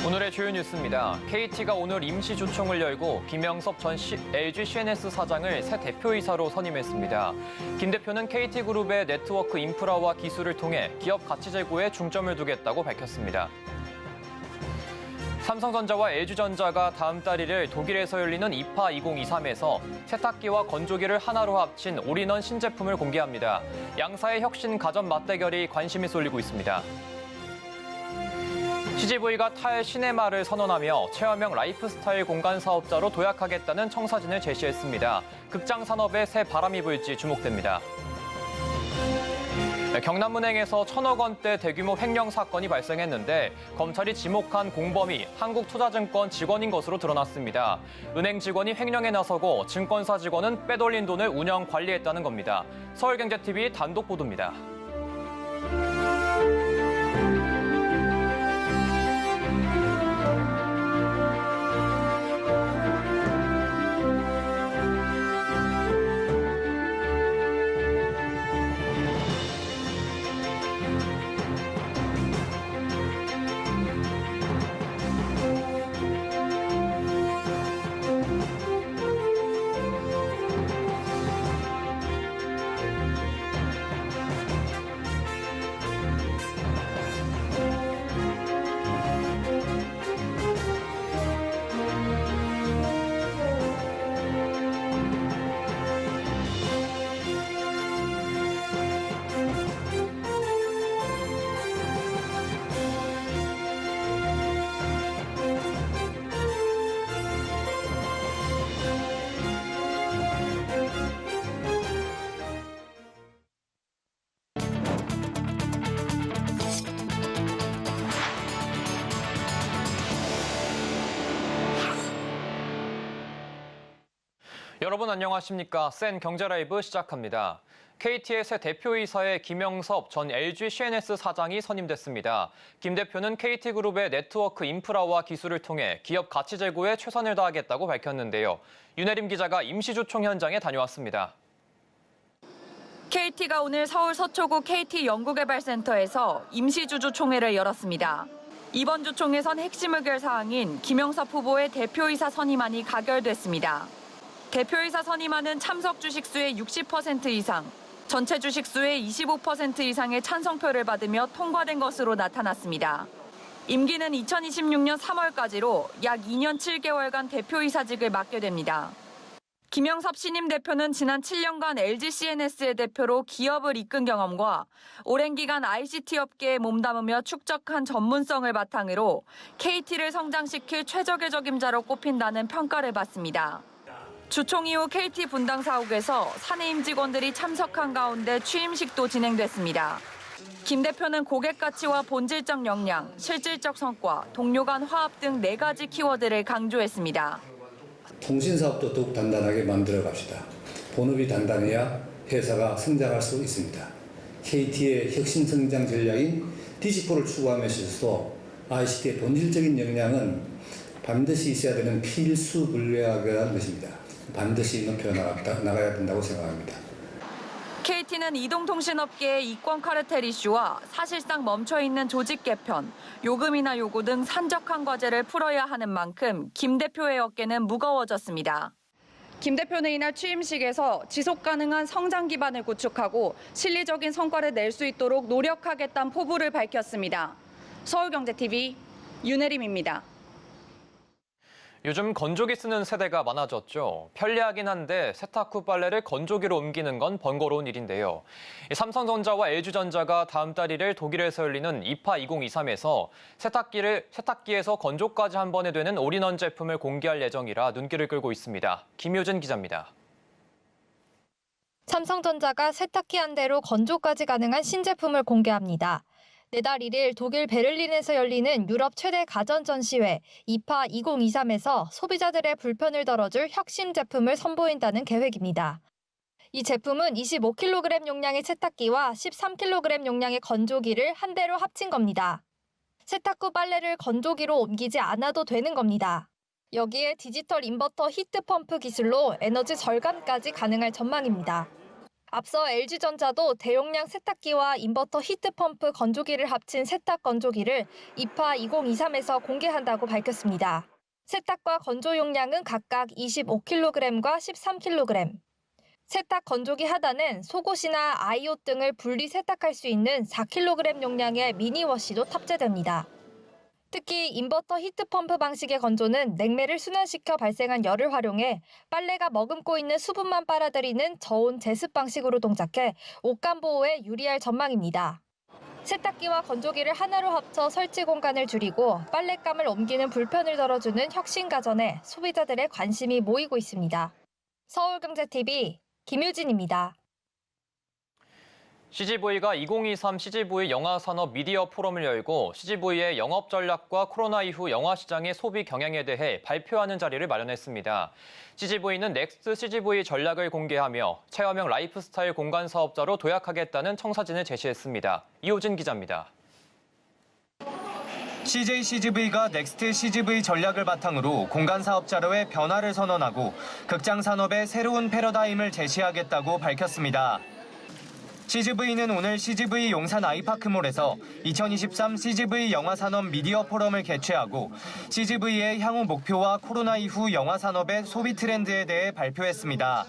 오늘의 주요 뉴스입니다. KT가 오늘 임시 주총을 열고 김영섭 전 LG CNS 사장을 새 대표이사로 선임했습니다. 김 대표는 KT그룹의 네트워크 인프라와 기술을 통해 기업 가치 제고에 중점을 두겠다고 밝혔습니다. 삼성전자와 LG전자가 다음 달 1일 독일에서 열리는 이파 2023에서 세탁기와 건조기를 하나로 합친 올인원 신제품을 공개합니다. 양사의 혁신 가전 맞대결이 관심이 쏠리고 있습니다. CGV가 탈시네마를 선언하며 체험형 라이프스타일 공간 사업자로 도약하겠다는 청사진을 제시했습니다. 극장 산업에 새 바람이 불지 주목됩니다. 경남은행에서 1,000억 원대 대규모 횡령 사건이 발생했는데 검찰이 지목한 공범이 한국투자증권 직원인 것으로 드러났습니다. 은행 직원이 횡령에 나서고 증권사 직원은 빼돌린 돈을 운영 관리했다는 겁니다. 서울경제TV 단독 보도입니다. 여러분 안녕하십니까? 센 경제라이브 시작합니다. KT의 새 대표이사에 김영섭 전 LG CNS 사장이 선임됐습니다. 김 대표는 KT그룹의 네트워크 인프라와 기술을 통해 기업 가치 제고에 최선을 다하겠다고 밝혔는데요. 윤혜림 기자가 임시주총 현장에 다녀왔습니다. KT가 오늘 서울 서초구 KT 연구개발센터에서 임시주주총회를 열었습니다. 이번 주총에선 핵심 의결 사항인 김영섭 후보의 대표이사 선임안이 가결됐습니다. 대표이사 선임안은 참석 주식수의 60% 이상, 전체 주식수의 25% 이상의 찬성표를 받으며 통과된 것으로 나타났습니다. 임기는 2026년 3월까지로 약 2년 7개월간 대표이사직을 맡게 됩니다. 김영섭 신임 대표는 지난 7년간 LG CNS의 대표로 기업을 이끈 경험과 오랜 기간 ICT 업계에 몸담으며 축적한 전문성을 바탕으로 KT를 성장시킬 최적의 적임자로 꼽힌다는 평가를 받습니다. 주총 이후 KT 분당 사옥에서 사내 임직원들이 참석한 가운데 취임식도 진행됐습니다. 김 대표는 고객 가치와 본질적 역량, 실질적 성과, 동료 간 화합 등 4가지 키워드를 강조했습니다. 통신사업도 더욱 단단하게 만들어 갑시다. 본업이 단단해야 회사가 성장할 수 있습니다. KT의 혁신 성장 전략인 디지폴을 추구하면서도 ICT의 본질적인 역량은 반드시 있어야 되는 필수 분야가 것입니다. 반드시 높여 나가야 된다고 생각합니다. KT는 이동통신업계의 이권 카르텔 이슈와 사실상 멈춰있는 조직 개편, 요금이나 요구 등 산적한 과제를 풀어야 하는 만큼 김 대표의 어깨는 무거워졌습니다. 김 대표는 이날 취임식에서 지속 가능한 성장 기반을 구축하고 실리적인 성과를 낼 수 있도록 노력하겠다는 포부를 밝혔습니다. 서울경제TV 윤혜림입니다. 요즘 건조기 쓰는 세대가 많아졌죠. 편리하긴 한데 세탁 후 빨래를 건조기로 옮기는 건 번거로운 일인데요. 삼성전자와 LG전자가 다음 달 1일 독일에서 열리는 이파 2023에서 세탁기에서 건조까지 한 번에 되는 올인원 제품을 공개할 예정이라 눈길을 끌고 있습니다. 김효진 기자입니다. 삼성전자가 세탁기 한 대로 건조까지 가능한 신제품을 공개합니다. 내달 1일 독일 베를린에서 열리는 유럽 최대 가전 전시회 이파 2023에서 소비자들의 불편을 덜어줄 혁신 제품을 선보인다는 계획입니다. 이 제품은 25kg 용량의 세탁기와 13kg 용량의 건조기를 한 대로 합친 겁니다. 세탁 후 빨래를 건조기로 옮기지 않아도 되는 겁니다. 여기에 디지털 인버터 히트펌프 기술로 에너지 절감까지 가능할 전망입니다. 앞서 LG전자도 대용량 세탁기와 인버터 히트펌프 건조기를 합친 세탁 건조기를 이파 2023에서 공개한다고 밝혔습니다. 세탁과 건조 용량은 각각 25kg과 13kg. 세탁 건조기 하단은 속옷이나 아이옷 등을 분리 세탁할 수 있는 4kg 용량의 미니워시도 탑재됩니다. 특히 인버터 히트펌프 방식의 건조는 냉매를 순환시켜 발생한 열을 활용해 빨래가 머금고 있는 수분만 빨아들이는 저온 제습 방식으로 동작해 옷감 보호에 유리할 전망입니다. 세탁기와 건조기를 하나로 합쳐 설치 공간을 줄이고 빨랫감을 옮기는 불편을 덜어주는 혁신 가전에 소비자들의 관심이 모이고 있습니다. 서울경제TV 김유진입니다. CGV가 2023 CGV 영화산업 미디어 포럼을 열고 CGV의 영업 전략과 코로나 이후 영화 시장의 소비 경향에 대해 발표하는 자리를 마련했습니다. CGV는 넥스트 CGV 전략을 공개하며 체험형 라이프스타일 공간 사업자로 도약하겠다는 청사진을 제시했습니다. 이호진 기자입니다. CJCGV가 넥스트 CGV 전략을 바탕으로 공간 사업자로의 변화를 선언하고 극장 산업의 새로운 패러다임을 제시하겠다고 밝혔습니다. CGV는 오늘 CGV 용산 아이파크몰에서 2023 CGV 영화산업 미디어 포럼을 개최하고 CGV의 향후 목표와 코로나 이후 영화산업의 소비 트렌드에 대해 발표했습니다.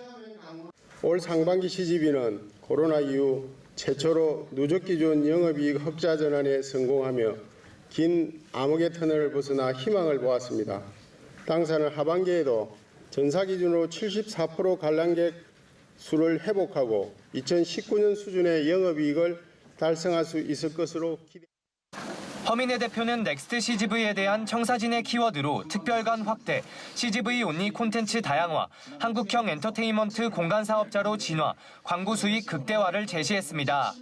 올 상반기 CGV는 코로나 이후 최초로 누적 기준 영업이익 흑자 전환에 성공하며 긴 암흑의 터널을 벗어나 희망을 보았습니다. 당사는 하반기에도 전사 기준으로 74% 관람객 수를 회복하고 2019년 수준의 영업이익을 달성할 수 있을 것으로 기대합니다. 허민혜 대표는 넥스트 CGV에 대한 청사진의 키워드로 특별관 확대, CGV 온리 콘텐츠 다양화, 한국형 엔터테인먼트 공간 사업자로 진화, 광고 수익 극대화를 제시했습니다.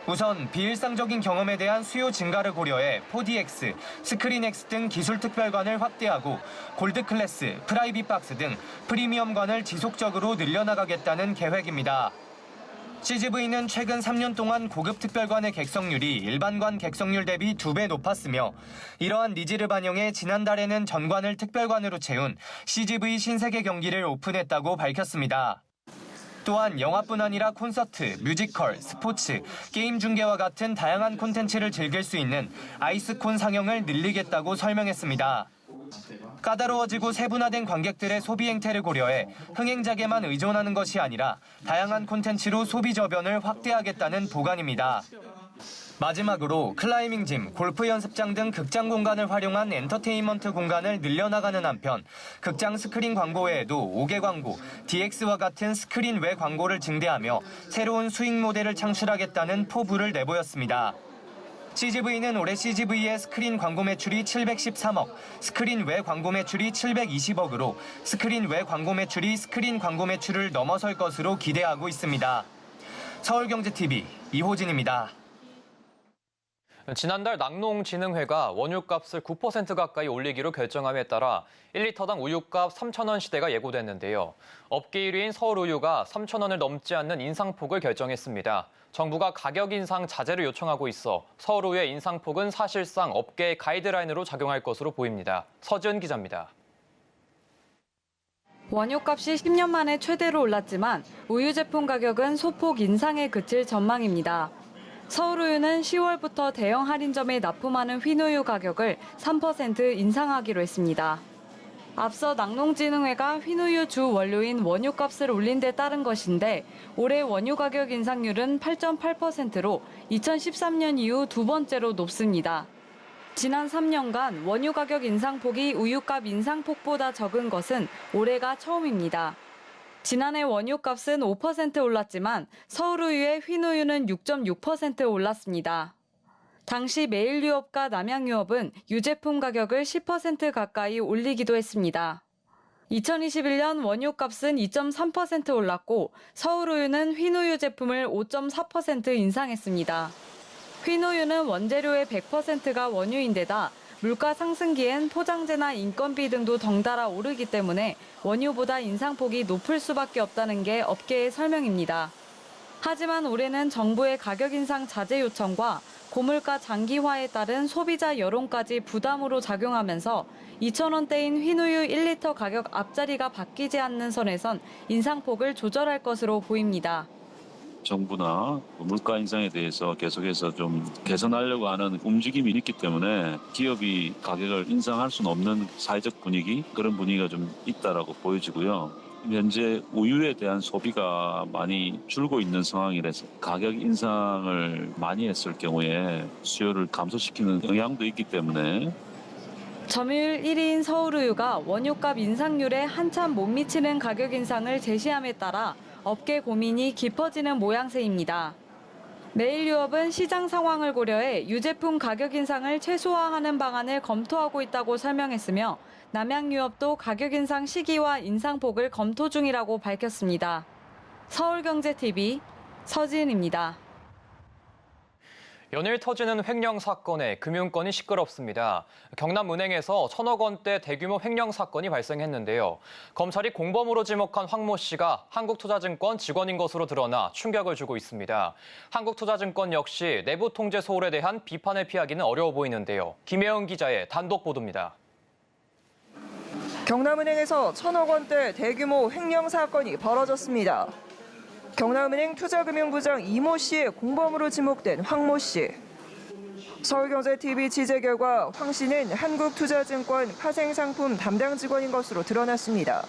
우선 비일상적인 경험에 대한 수요 증가를 고려해 4DX, 스크린X 등 기술 특별관을 확대하고 골드클래스, 프라이빗박스 등 프리미엄관을 지속적으로 늘려나가겠다는 계획입니다. CGV는 최근 3년 동안 고급 특별관의 객석률이 일반관 객석률 대비 2배 높았으며 이러한 니즈를 반영해 지난달에는 전관을 특별관으로 채운 CGV 신세계 경기를 오픈했다고 밝혔습니다. 또한 영화뿐 아니라 콘서트, 뮤지컬, 스포츠, 게임 중계와 같은 다양한 콘텐츠를 즐길 수 있는 아이스콘 상영을 늘리겠다고 설명했습니다. 까다로워지고 세분화된 관객들의 소비 행태를 고려해 흥행작에만 의존하는 것이 아니라 다양한 콘텐츠로 소비 저변을 확대하겠다는 보관입니다. 마지막으로 클라이밍짐, 골프 연습장 등 극장 공간을 활용한 엔터테인먼트 공간을 늘려나가는 한편 극장 스크린 광고 외에도 5개 광고, DX와 같은 스크린 외 광고를 증대하며 새로운 수익 모델을 창출하겠다는 포부를 내보였습니다. CGV는 올해 CGV의 스크린 광고 매출이 713억, 스크린 외 광고 매출이 720억으로 스크린 외 광고 매출이 스크린 광고 매출을 넘어설 것으로 기대하고 있습니다. 서울경제TV 이호진입니다. 지난달 낙농진흥회가 원유값을 9% 가까이 올리기로 결정함에 따라 1리터당 우유값 3,000원 시대가 예고됐는데요. 업계 1위인 서울우유가 3,000원을 넘지 않는 인상폭을 결정했습니다. 정부가 가격 인상 자제를 요청하고 있어 서울우유의 인상폭은 사실상 업계의 가이드라인으로 작용할 것으로 보입니다. 서지은 기자입니다. 원유값이 10년 만에 최대로 올랐지만 우유 제품 가격은 소폭 인상에 그칠 전망입니다. 서울우유는 10월부터 대형 할인점에 납품하는 휘노유 가격을 3% 인상하기로 했습니다. 앞서 낙농진흥회가 휘노유 주 원료인 원유값을 올린 데 따른 것인데 올해 원유 가격 인상률은 8.8%로 2013년 이후 두 번째로 높습니다. 지난 3년간 원유 가격 인상폭이 우유값 인상폭보다 적은 것은 올해가 처음입니다. 지난해 원유값은 5% 올랐지만 서울우유의 휘노유는 6.6% 올랐습니다. 당시 매일유업과 남양유업은 유제품 가격을 10% 가까이 올리기도 했습니다. 2021년 원유값은 2.3% 올랐고 서울우유는 휘노유 제품을 5.4% 인상했습니다. 휘노유는 원재료의 100%가 원유인데다 물가 상승기엔 포장재나 인건비 등도 덩달아 오르기 때문에 원유보다 인상폭이 높을 수밖에 없다는 게 업계의 설명입니다. 하지만 올해는 정부의 가격 인상 자제 요청과 고물가 장기화에 따른 소비자 여론까지 부담으로 작용하면서 2,000원대인 휘노유 1리터 가격 앞자리가 바뀌지 않는 선에선 인상폭을 조절할 것으로 보입니다. 정부나 물가 인상에 대해서 계속해서 좀 개선하려고 하는 움직임이 있기 때문에 기업이 가격을 인상할 수는 없는 사회적 분위기, 그런 분위기가 좀 있다라고 보여지고요. 현재 우유에 대한 소비가 많이 줄고 있는 상황이라서 가격 인상을 많이 했을 경우에 수요를 감소시키는 영향도 있기 때문에 점유율 1위인 서울우유가 원유값 인상률에 한참 못 미치는 가격 인상을 제시함에 따라 업계 고민이 깊어지는 모양새입니다. 매일유업은 시장 상황을 고려해 유제품 가격 인상을 최소화하는 방안을 검토하고 있다고 설명했으며 남양유업도 가격 인상 시기와 인상폭을 검토 중이라고 밝혔습니다. 서울경제TV 서지은입니다. 연일 터지는 횡령 사건에 금융권이 시끄럽습니다. 경남은행에서 1,000억 원대 대규모 횡령 사건이 발생했는데요. 검찰이 공범으로 지목한 황모 씨가 한국투자증권 직원인 것으로 드러나 충격을 주고 있습니다. 한국투자증권 역시 내부 통제 소홀에 대한 비판을 피하기는 어려워 보이는데요. 김혜영 기자의 단독 보도입니다. 경남은행에서 1,000억 원대 대규모 횡령 사건이 벌어졌습니다. 경남은행 투자금융부장 이모 씨의 공범으로 지목된 황모 씨. 서울경제TV 취재 결과 황 씨는 한국투자증권 파생상품 담당 직원인 것으로 드러났습니다.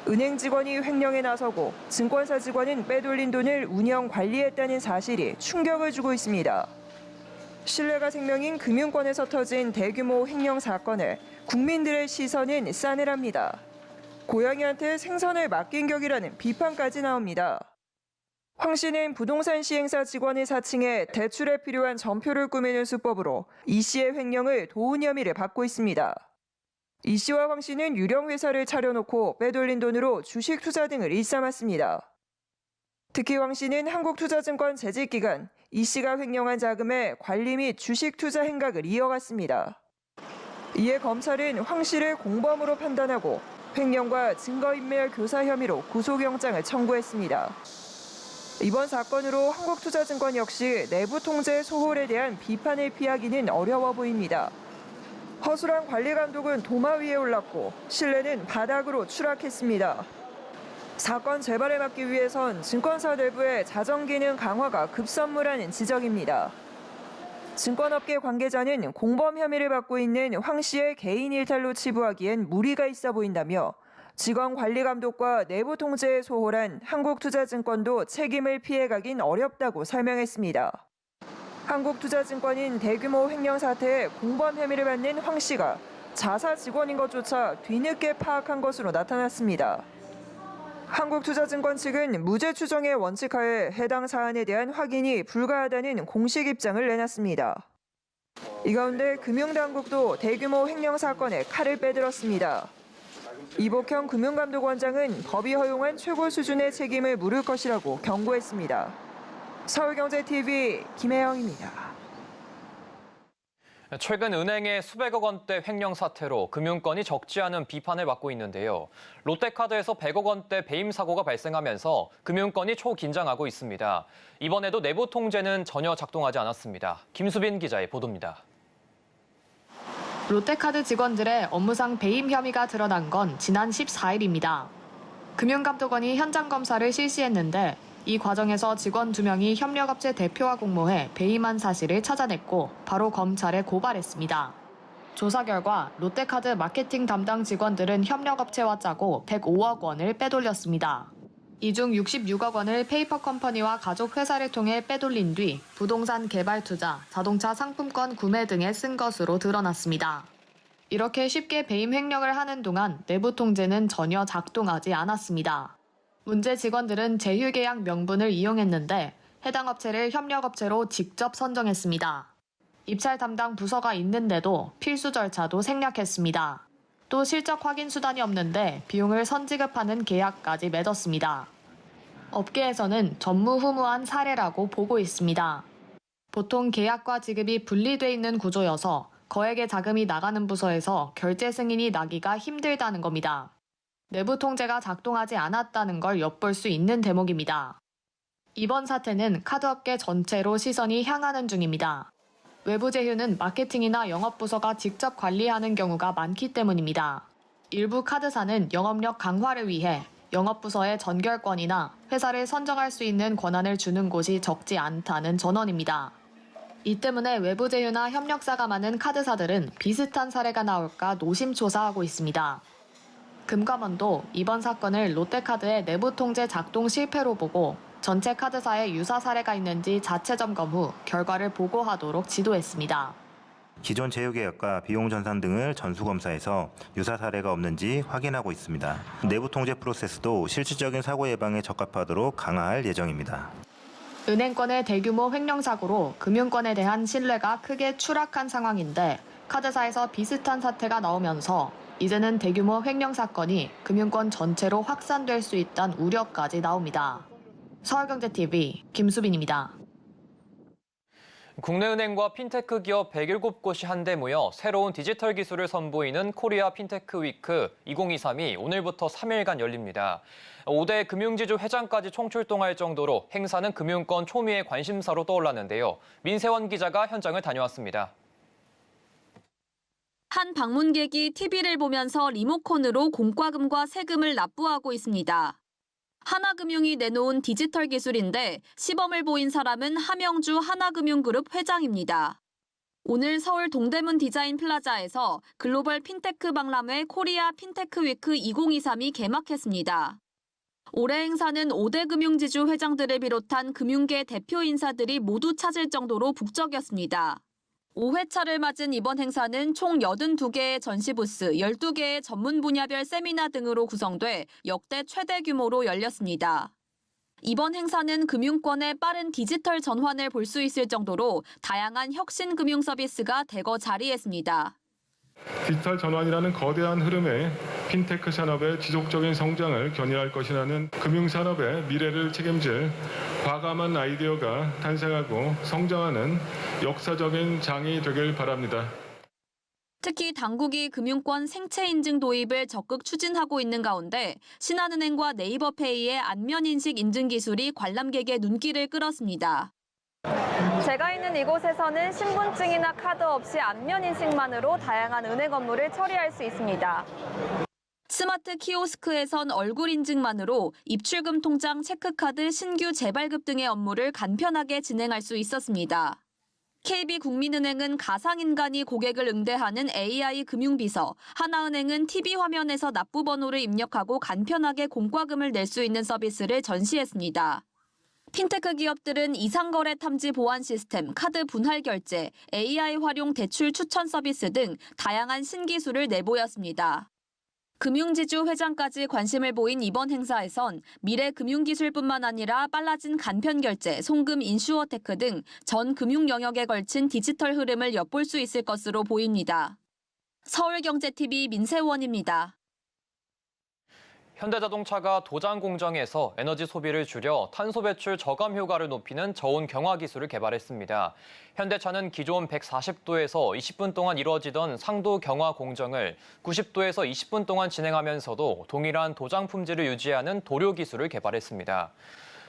은행 직원이 횡령에 나서고 증권사 직원은 빼돌린 돈을 운영 관리했다는 사실이 충격을 주고 있습니다. 신뢰가 생명인 금융권에서 터진 대규모 횡령 사건에 국민들의 시선은 싸늘합니다. 고양이한테 생선을 맡긴 격이라는 비판까지 나옵니다. 황 씨는 부동산 시행사 직원을 사칭해 대출에 필요한 전표를 꾸미는 수법으로 이 씨의 횡령을 도운 혐의를 받고 있습니다. 이 씨와 황 씨는 유령 회사를 차려놓고 빼돌린 돈으로 주식 투자 등을 일삼았습니다. 특히 황 씨는 한국투자증권 재직 기간 이 씨가 횡령한 자금에 관리 및 주식 투자 행각을 이어갔습니다. 이에 검찰은 황 씨를 공범으로 판단하고 횡령과 증거인멸 교사 혐의로 구속영장을 청구했습니다. 이번 사건으로 한국투자증권 역시 내부 통제 소홀에 대한 비판을 피하기는 어려워 보입니다. 허술한 관리 감독은 도마 위에 올랐고 신뢰는 바닥으로 추락했습니다. 사건 재발을 막기 위해선 증권사 내부의 자정 기능 강화가 급선무라는 지적입니다. 증권업계 관계자는 공범 혐의를 받고 있는 황 씨의 개인 일탈로 치부하기엔 무리가 있어 보인다며 직원 관리 감독과 내부 통제에 소홀한 한국투자증권도 책임을 피해가긴 어렵다고 설명했습니다. 한국투자증권인 대규모 횡령 사태에 공범 혐의를 받는 황 씨가 자사 직원인 것조차 뒤늦게 파악한 것으로 나타났습니다. 한국투자증권 측은 무죄 추정의 원칙하에 해당 사안에 대한 확인이 불가하다는 공식 입장을 내놨습니다. 이 가운데 금융당국도 대규모 횡령 사건에 칼을 빼들었습니다. 이복형 금융감독원장은 법이 허용한 최고 수준의 책임을 물을 것이라고 경고했습니다. 서울경제TV 김혜영입니다. 최근 은행의 수백억 원대 횡령 사태로 금융권이 적지 않은 비판을 받고 있는데요. 롯데카드에서 100억 원대 배임 사고가 발생하면서 금융권이 초긴장하고 있습니다. 이번에도 내부 통제는 전혀 작동하지 않았습니다. 김수빈 기자의 보도입니다. 롯데카드 직원들의 업무상 배임 혐의가 드러난 건 지난 14일입니다. 금융감독원이 현장 검사를 실시했는데 이 과정에서 직원 2명이 협력업체 대표와 공모해 배임한 사실을 찾아냈고 바로 검찰에 고발했습니다. 조사 결과 롯데카드 마케팅 담당 직원들은 협력업체와 짜고 105억 원을 빼돌렸습니다. 이 중 66억 원을 페이퍼 컴퍼니와 가족 회사를 통해 빼돌린 뒤 부동산 개발 투자, 자동차 상품권 구매 등에 쓴 것으로 드러났습니다. 이렇게 쉽게 배임 횡령을 하는 동안 내부 통제는 전혀 작동하지 않았습니다. 문제 직원들은 제휴계약 명분을 이용했는데 해당 업체를 협력업체로 직접 선정했습니다. 입찰 담당 부서가 있는데도 필수 절차도 생략했습니다. 또 실적 확인 수단이 없는데 비용을 선지급하는 계약까지 맺었습니다. 업계에서는 전무후무한 사례라고 보고 있습니다. 보통 계약과 지급이 분리돼 있는 구조여서 거액의 자금이 나가는 부서에서 결제 승인이 나기가 힘들다는 겁니다. 내부 통제가 작동하지 않았다는 걸 엿볼 수 있는 대목입니다. 이번 사태는 카드업계 전체로 시선이 향하는 중입니다. 외부 제휴는 마케팅이나 영업부서가 직접 관리하는 경우가 많기 때문입니다. 일부 카드사는 영업력 강화를 위해 영업부서의 전결권이나 회사를 선정할 수 있는 권한을 주는 곳이 적지 않다는 전언입니다. 이 때문에 외부 제휴나 협력사가 많은 카드사들은 비슷한 사례가 나올까 노심초사하고 있습니다. 금감원도 이번 사건을 롯데카드의 내부 통제 작동 실패로 보고 전체 카드사에 유사 사례가 있는지 자체 점검 후 결과를 보고하도록 지도했습니다. 기존 제휴 계약과 비용 전산 등을 전수검사해서 유사 사례가 없는지 확인하고 있습니다. 내부 통제 프로세스도 실질적인 사고 예방에 적합하도록 강화할 예정입니다. 은행권의 대규모 횡령 사고로 금융권에 대한 신뢰가 크게 추락한 상황인데 카드사에서 비슷한 사태가 나오면서 이제는 대규모 횡령 사건이 금융권 전체로 확산될 수 있다는 우려까지 나옵니다. 서울경제TV 김수빈입니다. 국내 은행과 핀테크 기업 107곳이 한데 모여 새로운 디지털 기술을 선보이는 코리아 핀테크 위크 2023이 오늘부터 3일간 열립니다. 5대 금융지주 회장까지 총출동할 정도로 행사는 금융권 초미의 관심사로 떠올랐는데요. 민세원 기자가 현장을 다녀왔습니다. 한 방문객이 TV를 보면서 리모컨으로 공과금과 세금을 납부하고 있습니다. 하나금융이 내놓은 디지털 기술인데 시범을 보인 사람은 하명주 하나금융그룹 회장입니다. 오늘 서울 동대문 디자인 플라자에서 글로벌 핀테크 박람회 코리아 핀테크 위크 2023이 개막했습니다. 올해 행사는 5대 금융지주 회장들을 비롯한 금융계 대표 인사들이 모두 찾을 정도로 북적였습니다. 5회차를 맞은 이번 행사는 총 82개의 전시 부스, 12개의 전문 분야별 세미나 등으로 구성돼 역대 최대 규모로 열렸습니다. 이번 행사는 금융권의 빠른 디지털 전환을 볼 수 있을 정도로 다양한 혁신 금융 서비스가 대거 자리했습니다. 디지털 전환이라는 거대한 흐름에 핀테크 산업의 지속적인 성장을 견인할 것이라는 금융산업의 미래를 책임질 과감한 아이디어가 탄생하고 성장하는 역사적인 장이 되길 바랍니다. 특히 당국이 금융권 생체 인증 도입을 적극 추진하고 있는 가운데 신한은행과 네이버페이의 안면인식 인증 기술이 관람객의 눈길을 끌었습니다. 제가 있는 이곳에서는 신분증이나 카드 없이 안면인식만으로 다양한 은행 업무를 처리할 수 있습니다. 스마트 키오스크에선 얼굴 인증만으로 입출금 통장, 체크카드, 신규 재발급 등의 업무를 간편하게 진행할 수 있었습니다. KB국민은행은 가상인간이 고객을 응대하는 AI 금융비서, 하나은행은 TV 화면에서 납부 번호를 입력하고 간편하게 공과금을 낼 수 있는 서비스를 전시했습니다. 핀테크 기업들은 이상거래 탐지 보안 시스템, 카드 분할 결제, AI 활용 대출 추천 서비스 등 다양한 신기술을 내보였습니다. 금융지주 회장까지 관심을 보인 이번 행사에선 미래 금융기술뿐만 아니라 빨라진 간편결제, 송금 인슈어테크 등 전 금융 영역에 걸친 디지털 흐름을 엿볼 수 있을 것으로 보입니다. 서울경제TV 민세원입니다. 현대자동차가 도장 공정에서 에너지 소비를 줄여 탄소 배출 저감 효과를 높이는 저온 경화 기술을 개발했습니다. 현대차는 기존 140도에서 20분 동안 이루어지던 상도 경화 공정을 90도에서 20분 동안 진행하면서도 동일한 도장 품질을 유지하는 도료 기술을 개발했습니다.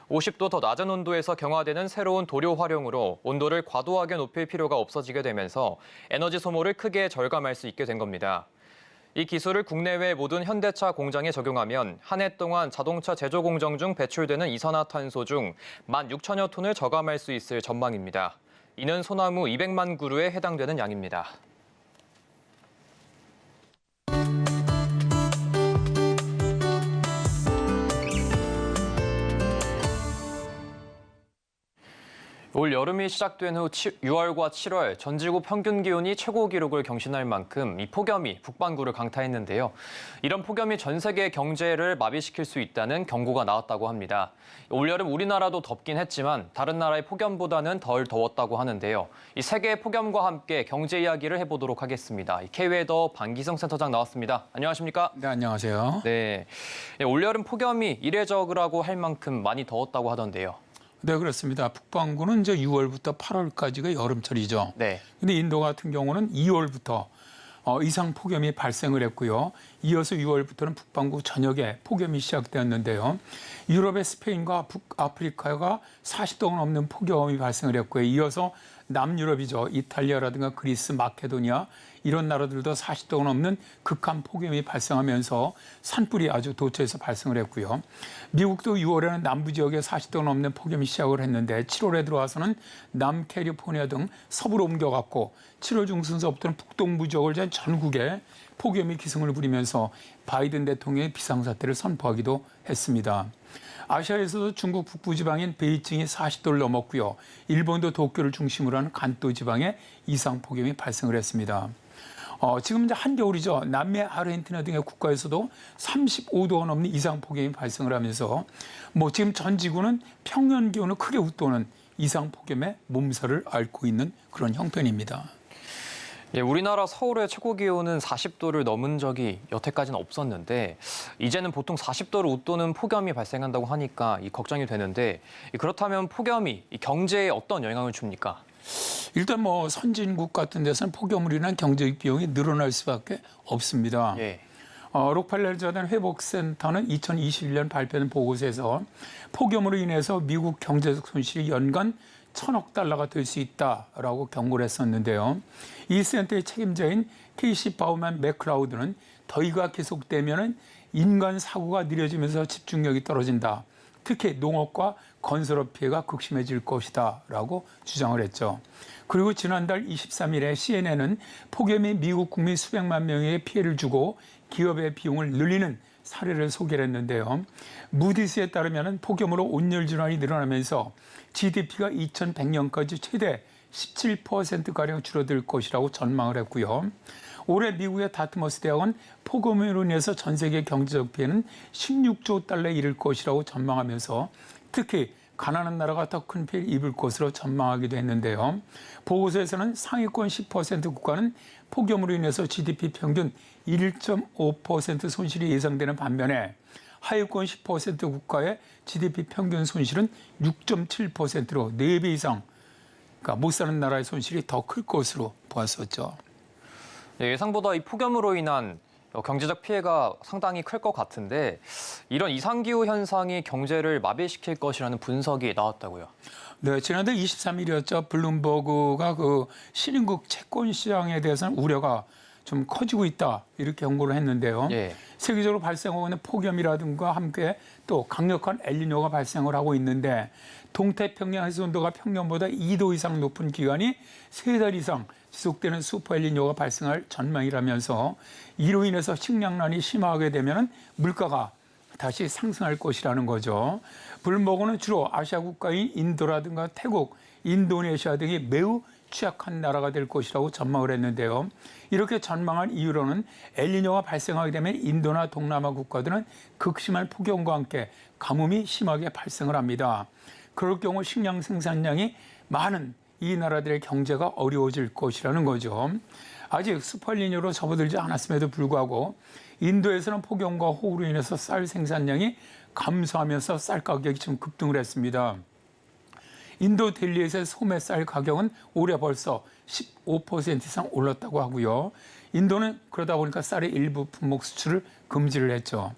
50도 더 낮은 온도에서 경화되는 새로운 도료 활용으로 온도를 과도하게 높일 필요가 없어지게 되면서 에너지 소모를 크게 절감할 수 있게 된 겁니다. 이 기술을 국내외 모든 현대차 공장에 적용하면 한 해 동안 자동차 제조 공정 중 배출되는 이산화탄소 중 16,000여 톤을 저감할 수 있을 전망입니다. 이는 소나무 200만 그루에 해당되는 양입니다. 올 여름이 시작된 후 6월과 7월 전지구 평균 기온이 최고 기록을 경신할 만큼 이 폭염이 북반구를 강타했는데요. 이런 폭염이 전 세계 경제를 마비시킬 수 있다는 경고가 나왔다고 합니다. 올 여름 우리나라도 덥긴 했지만 다른 나라의 폭염보다는 덜 더웠다고 하는데요. 이 세계의 폭염과 함께 경제 이야기를 해보도록 하겠습니다. K웨더 반기성 센터장 나왔습니다. 안녕하십니까? 네, 안녕하세요. 네, 올 여름 폭염이 이례적이라고 할 만큼 많이 더웠다고 하던데요. 네, 그렇습니다. 북반구는 이제 6월부터 8월까지가 여름철이죠. 네. 근데 인도 같은 경우는 2월부터 이상 폭염이 발생을 했고요. 이어서 6월부터는 북반구 전역에 폭염이 시작되었는데요. 유럽의 스페인과 북아프리카가 40도가 넘는 폭염이 발생을 했고요. 이어서 남유럽이죠. 이탈리아라든가 그리스, 마케도니아 이런 나라들도 40도가 넘는 극한 폭염이 발생하면서 산불이 아주 도처에서 발생을 했고요. 미국도 6월에는 남부 지역에 40도가 넘는 폭염이 시작을 했는데 7월에 들어와서는 남캘리포니아 등 서부로 옮겨갔고 7월 중순서부터는 북동부 지역을 전국에 폭염이 기승을 부리면서 바이든 대통령의 비상사태를 선포하기도 했습니다. 아시아에서도 중국 북부지방인 베이징이 40도를 넘었고요. 일본도 도쿄를 중심으로 하는 간도 지방에 이상 폭염이 발생을 했습니다. 지금 이제 한겨울이죠. 남미 아르헨티나 등의 국가에서도 35도가 넘는 이상 폭염이 발생을 하면서 지금 전 지구는 평년 기온을 크게 웃도는 이상 폭염에 몸살을 앓고 있는 그런 형편입니다. 예, 우리나라 서울의 최고 기온은 40도를 넘은 적이 여태까지는 없었는데 이제는 보통 40도를 웃도는 폭염이 발생한다고 하니까 걱정이 되는데 그렇다면 폭염이 경제에 어떤 영향을 줍니까? 일단 선진국 같은 데서는 폭염으로 인한 경제적 비용이 늘어날 수밖에 없습니다. 예. 록펠러 재단 회복센터는 2021년 발표된 보고서에서 폭염으로 인해서 미국 경제적 손실이 연간 1,000억 달러가 될 수 있다라고 경고를 했었는데요. 이 센터의 책임자인 케이시 바우만 맥클라우드는 더위가 계속되면 인간 사고가 느려지면서 집중력이 떨어진다. 특히 농업과 건설업 피해가 극심해질 것이다 라고 주장을 했죠. 그리고 지난달 23일에 CNN은 폭염이 미국 국민 수백만 명에게 피해를 주고 기업의 비용을 늘리는 사례를 소개를 했는데요. 무디스에 따르면 폭염으로 온열 질환이 늘어나면서 GDP가 2100년까지 최대 17%가량 줄어들 것이라고 전망을 했고요. 올해 미국의 다트머스 대학은 폭염으로 인해서 전 세계 경제적 피해는 16조 달러에 이를 것이라고 전망하면서 특히 가난한 나라가 더 큰 피해를 입을 것으로 전망하기도 했는데요. 보고서에서는 상위권 10% 국가는 폭염으로 인해서 GDP 평균 1.5% 손실이 예상되는 반면에 하위권 10% 국가의 GDP 평균 손실은 6.7%로 4배 이상, 그러니까 못 사는 나라의 손실이 더 클 것으로 보았었죠. 네, 예상보다 이 폭염으로 인한 경제적 피해가 상당히 클 것 같은데 이런 이상기후 현상이 경제를 마비시킬 것이라는 분석이 나왔다고요. 네, 지난달 23일이었죠. 블룸버그가 신흥국 채권 시장에 대해서는 우려가 좀 커지고 있다 이렇게 경고를 했는데요. 예. 세계적으로 발생하고 있는 폭염이라든가 함께 또 강력한 엘니뇨가 발생을 하고 있는데 동태평양 해수온도가 평년보다 2도 이상 높은 기간이 3달 이상 지속되는 슈퍼 엘니뇨가 발생할 전망이라면서 이로 인해서 식량난이 심화하게 되면 물가가 다시 상승할 것이라는 거죠. 블룸버그는 주로 아시아 국가인 인도라든가 태국, 인도네시아 등이 매우 취약한 나라가 될 것이라고 전망을 했는데요. 이렇게 전망한 이유로는 엘니뇨가 발생하게 되면 인도나 동남아 국가들은 극심한 폭염과 함께 가뭄이 심하게 발생을 합니다. 그럴 경우 식량 생산량이 많은 이 나라들의 경제가 어려워질 것이라는 거죠. 아직 슈퍼엘니뇨로 접어들지 않았음에도 불구하고 인도에서는 폭염과 호우로 인해서 쌀 생산량이 감소하면서 쌀 가격이 좀 급등을 했습니다. 인도 델리에서의 소매쌀 가격은 올해 벌써 15% 이상 올랐다고 하고요. 인도는 그러다 보니까 쌀의 일부 품목 수출을 금지를 했죠.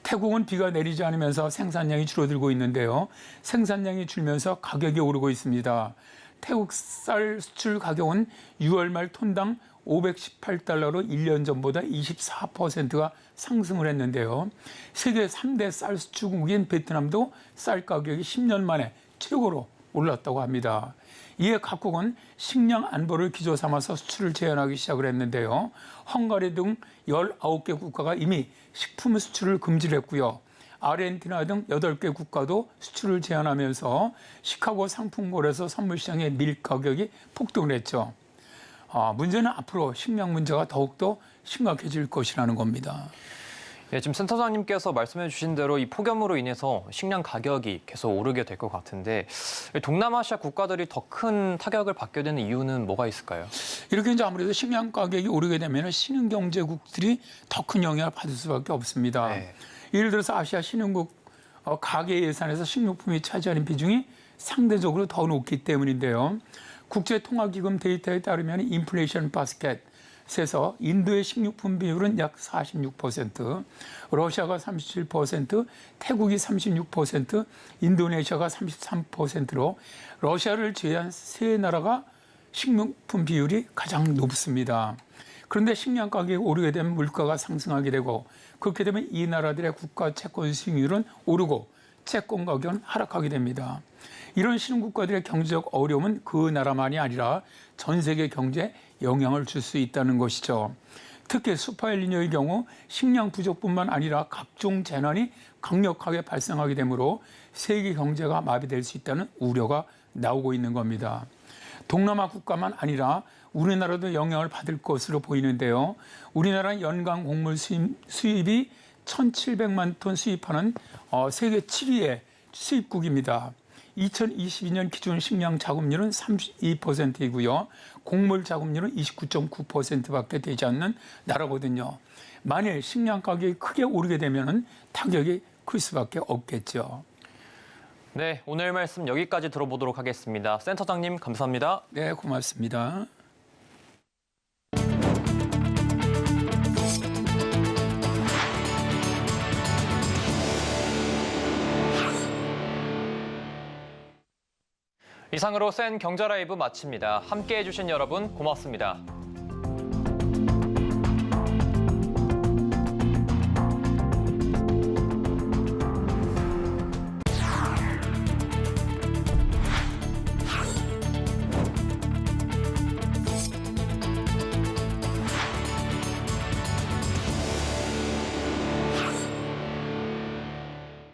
태국은 비가 내리지 않으면서 생산량이 줄어들고 있는데요. 생산량이 줄면서 가격이 오르고 있습니다. 태국 쌀 수출 가격은 6월 말 톤당 518달러로 1년 전보다 24%가 상승을 했는데요. 세계 3대 쌀 수출국인 베트남도 쌀 가격이 10년 만에 최고로 올랐다고 합니다. 이에 각국은 식량 안보를 기조 삼아서 수출을 제한하기 시작을 했는데요. 헝가리 등 19개 국가가 이미 식품 수출을 금지를 했고요. 아르헨티나 등 8개 국가도 수출을 제한하면서 시카고 상품거래소 선물시장의 밀 가격이 폭등을 했죠. 문제는 앞으로 식량 문제가 더욱더 심각해질 것이라는 겁니다. 예, 지금 센터장님께서 말씀해 주신 대로 이 폭염으로 인해서 식량 가격이 계속 오르게 될 것 같은데 동남아시아 국가들이 더 큰 타격을 받게 되는 이유는 뭐가 있을까요? 이렇게 이제 아무래도 식량 가격이 오르게 되면 신흥 경제국들이 더 큰 영향을 받을 수밖에 없습니다. 네. 예를 들어서 아시아 신흥국 가계 예산에서 식료품이 차지하는 비중이 상대적으로 더 높기 때문인데요. 국제통화기금 데이터에 따르면 인플레이션 바스켓에서 인도의 식료품 비율은 약 46%, 러시아가 37%, 태국이 36%, 인도네시아가 33%로 러시아를 제외한 세 나라가 식료품 비율이 가장 높습니다. 그런데 식량 가격이 오르게 되면 물가가 상승하게 되고 그렇게 되면 이 나라들의 국가 채권 수익률은 오르고 채권 가격은 하락하게 됩니다. 이런 신흥국가들의 경제적 어려움은 그 나라만이 아니라 전 세계 경제에 영향을 줄 수 있다는 것이죠. 특히 슈퍼엘니뇨의 경우 식량 부족뿐만 아니라 각종 재난이 강력하게 발생하게 되므로 세계 경제가 마비될 수 있다는 우려가 나오고 있는 겁니다. 동남아 국가만 아니라 우리나라도 영향을 받을 것으로 보이는데요. 우리나라는 연간 곡물 수입이 1,700만 톤 수입하는 세계 7위의 수입국입니다. 2022년 기준 식량 자급률은 32%이고요. 곡물 자급률은 29.9%밖에 되지 않는 나라거든요. 만일 식량 가격이 크게 오르게 되면 타격이 클 수밖에 없겠죠. 네, 오늘 말씀 여기까지 들어보도록 하겠습니다. 센터장님 감사합니다. 네, 고맙습니다. 이상으로 센 경제 라이브 마칩니다. 함께해 주신 여러분 고맙습니다.